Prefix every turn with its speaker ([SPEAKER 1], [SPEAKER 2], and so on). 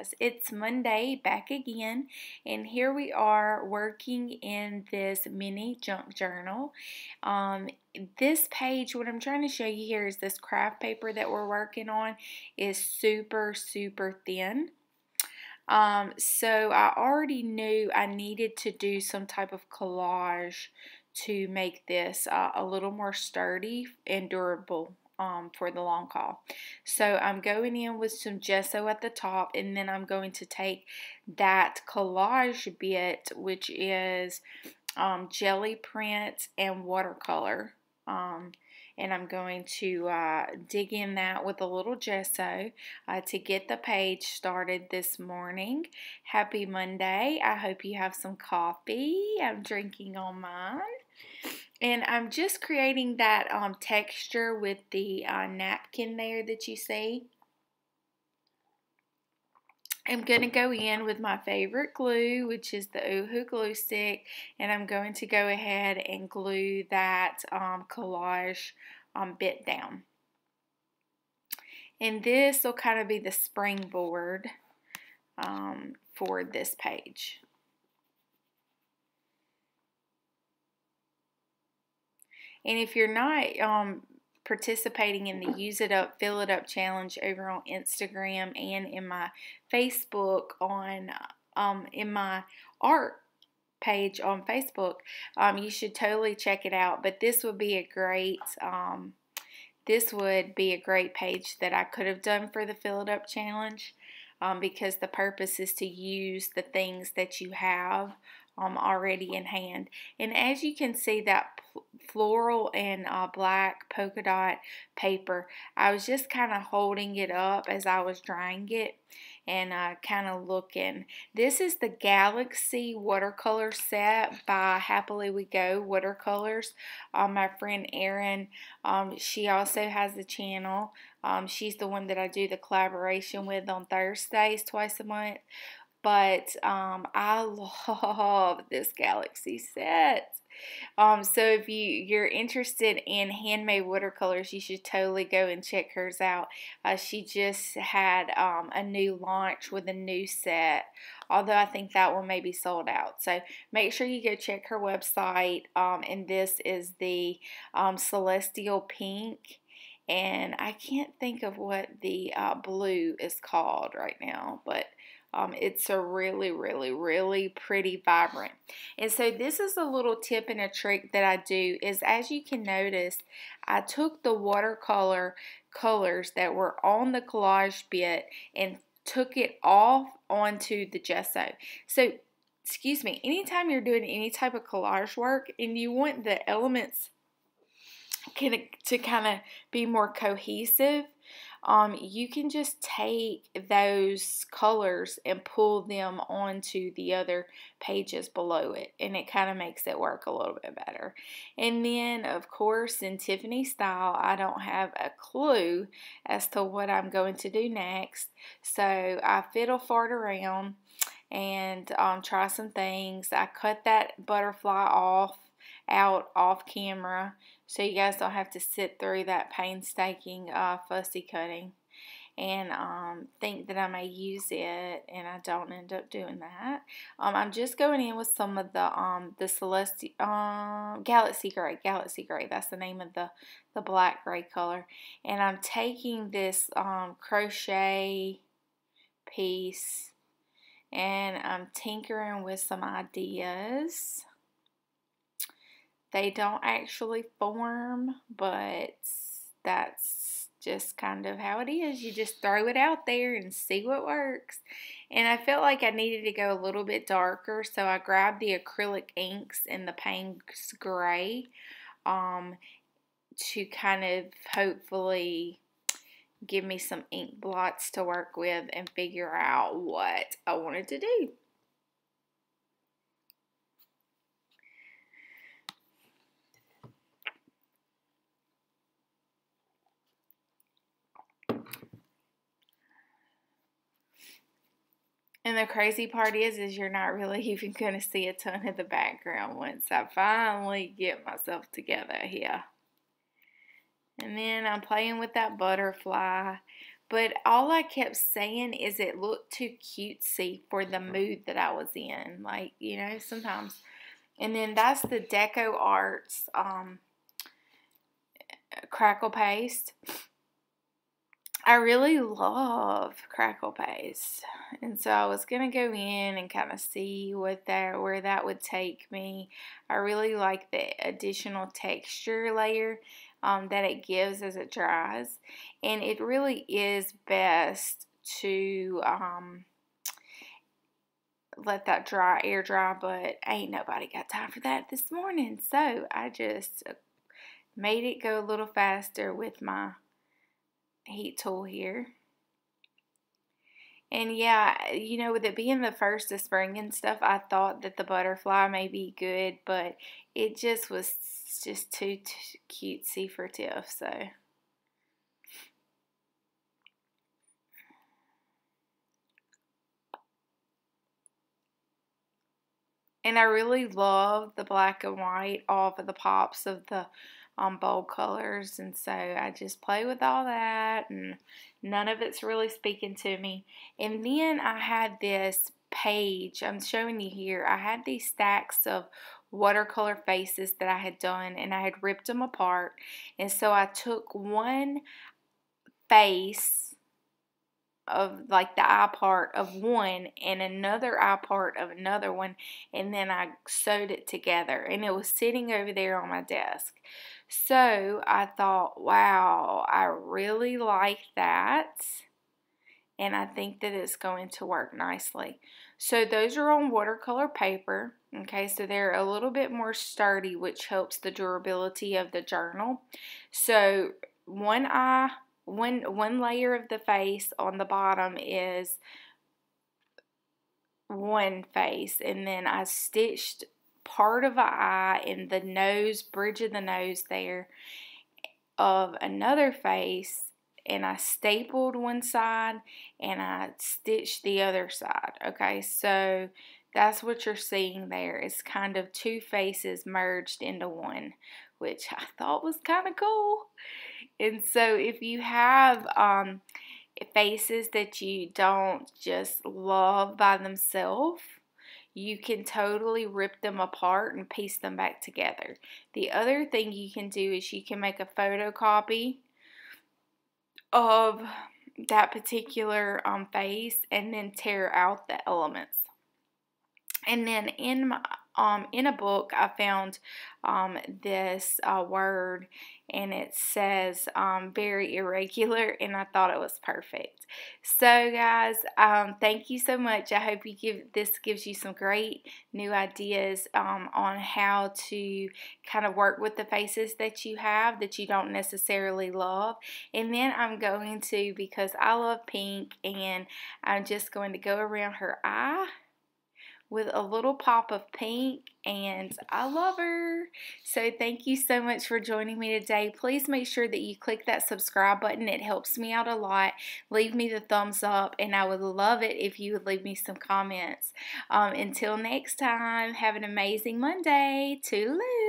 [SPEAKER 1] guys, it's Monday back again, and here we are working in this mini junk journal. This page, what I'm trying to show you here is this craft paper that we're working on is super thin. So I already knew I needed to do some type of collage to make this a little more sturdy and durable for the long haul. So I'm going in with some gesso at the top, and then I'm going to take that collage bit, which is jelly print and watercolor. And I'm going to dig in that with a little gesso to get the page started this morning. Happy Monday. I hope you have some coffee. I'm drinking on mine. And I'm just creating that texture with the napkin there that you see. I'm going to go in with my favorite glue, which is the Oohoo glue stick, and I'm going to go ahead and glue that collage bit down. And this will kind of be the springboard for this page. And if you're not participating in the Use It Up, Fill It Up challenge over on Instagram and in my Facebook in my art page on Facebook, you should totally check it out. But this would be a great page that I could have done for the Fill It Up challenge, because the purpose is to use the things that you have already in hand. And as you can see, that floral and black polka dot paper, I was just kind of holding it up as I was drying it and kind of looking. This is the Galaxy watercolor set by Happily We Go Watercolors. My friend Erin, she also has a channel. She's the one that I do the collaboration with on Thursdays twice a month. But I love this Galaxy set. So if you're interested in handmade watercolors, you should totally go and check hers out. She just had a new launch with a new set, although I think that one may be sold out. So make sure you go check her website. And this is the Celestial Pink. And I can't think of what the blue is called right now, but it's a really pretty vibrant. And so this is a little tip and a trick that I do is, as you can notice, I took the watercolor colors that were on the collage bit and took it off onto the gesso. So, excuse me, anytime you're doing any type of collage work and you want the elements to kind of be more cohesive, you can just take those colors and pull them onto the other pages below it, and it kind of makes it work a little bit better. And then, of course, in Tiffany style, I don't have a clue as to what I'm going to do next, so I fiddle fart around and try some things. I cut that butterfly out off camera, so you guys don't have to sit through that painstaking fussy cutting and think that I may use it, and I don't end up doing that. I'm just going in with some of the Galaxy Gray. That's the name of the black gray color, and I'm taking this crochet piece and I'm tinkering with some ideas. They don't actually form, but that's just kind of how it is. You just throw it out there and see what works. And I felt like I needed to go a little bit darker, so I grabbed the acrylic inks in the Payne's Gray to kind of hopefully give me some ink blots to work with and figure out what I wanted to do. And the crazy part is you're not really even going to see a ton of the background once I finally get myself together here. And then I'm playing with that butterfly. But all I kept saying is it looked too cutesy for the mood that I was in. Like, you know, sometimes. And then that's the Deco Arts crackle paste. I really love crackle paste, and so I was gonna go in and kind of see where that would take me. I really like the additional texture layer that it gives as it dries, and it really is best to let that air dry, but ain't nobody got time for that this morning, so I just made it go a little faster with my heat tool here. And yeah, you know, with it being the first of spring and stuff, I thought that the butterfly may be good, but it just was just too cutesy for Tiff, so. And I really love the black and white off of the pops of the bold colors, and so I just play with all that, and none of it's really speaking to me. And then I had this page I'm showing you here. I had these stacks of watercolor faces that I had done, and I had ripped them apart, and so I took one face of like the eye part of one and another eye part of another one, and then I sewed it together, and it was sitting over there on my desk. So I thought, wow, I really like that, and I think that it's going to work nicely. So those are on watercolor paper. Okay, so they're a little bit more sturdy, which helps the durability of the journal. So one layer of the face on the bottom is one face, and then I stitched part of an eye in the nose, bridge of the nose there, of another face, and I stapled one side and I stitched the other side. Okay, so that's what you're seeing there. It's kind of two faces merged into one, which I thought was kind of cool. And so if you have faces that you don't just love by themselves, you can totally rip them apart and piece them back together. The other thing you can do is you can make a photocopy of that particular face and then tear out the elements. And then in a book, I found this word, and it says very irregular, and I thought it was perfect. So guys, thank you so much. I hope this gives you some great new ideas on how to kind of work with the faces that you have that you don't necessarily love. And then I'm going to, because I love pink, and I'm just going to go around her eye with a little pop of pink, and I love her. So thank you so much for joining me today. Please make sure that you click that subscribe button. It helps me out a lot. Leave me the thumbs up, and I would love it if you would leave me some comments. Until next time, have an amazing Monday. Toodaloo.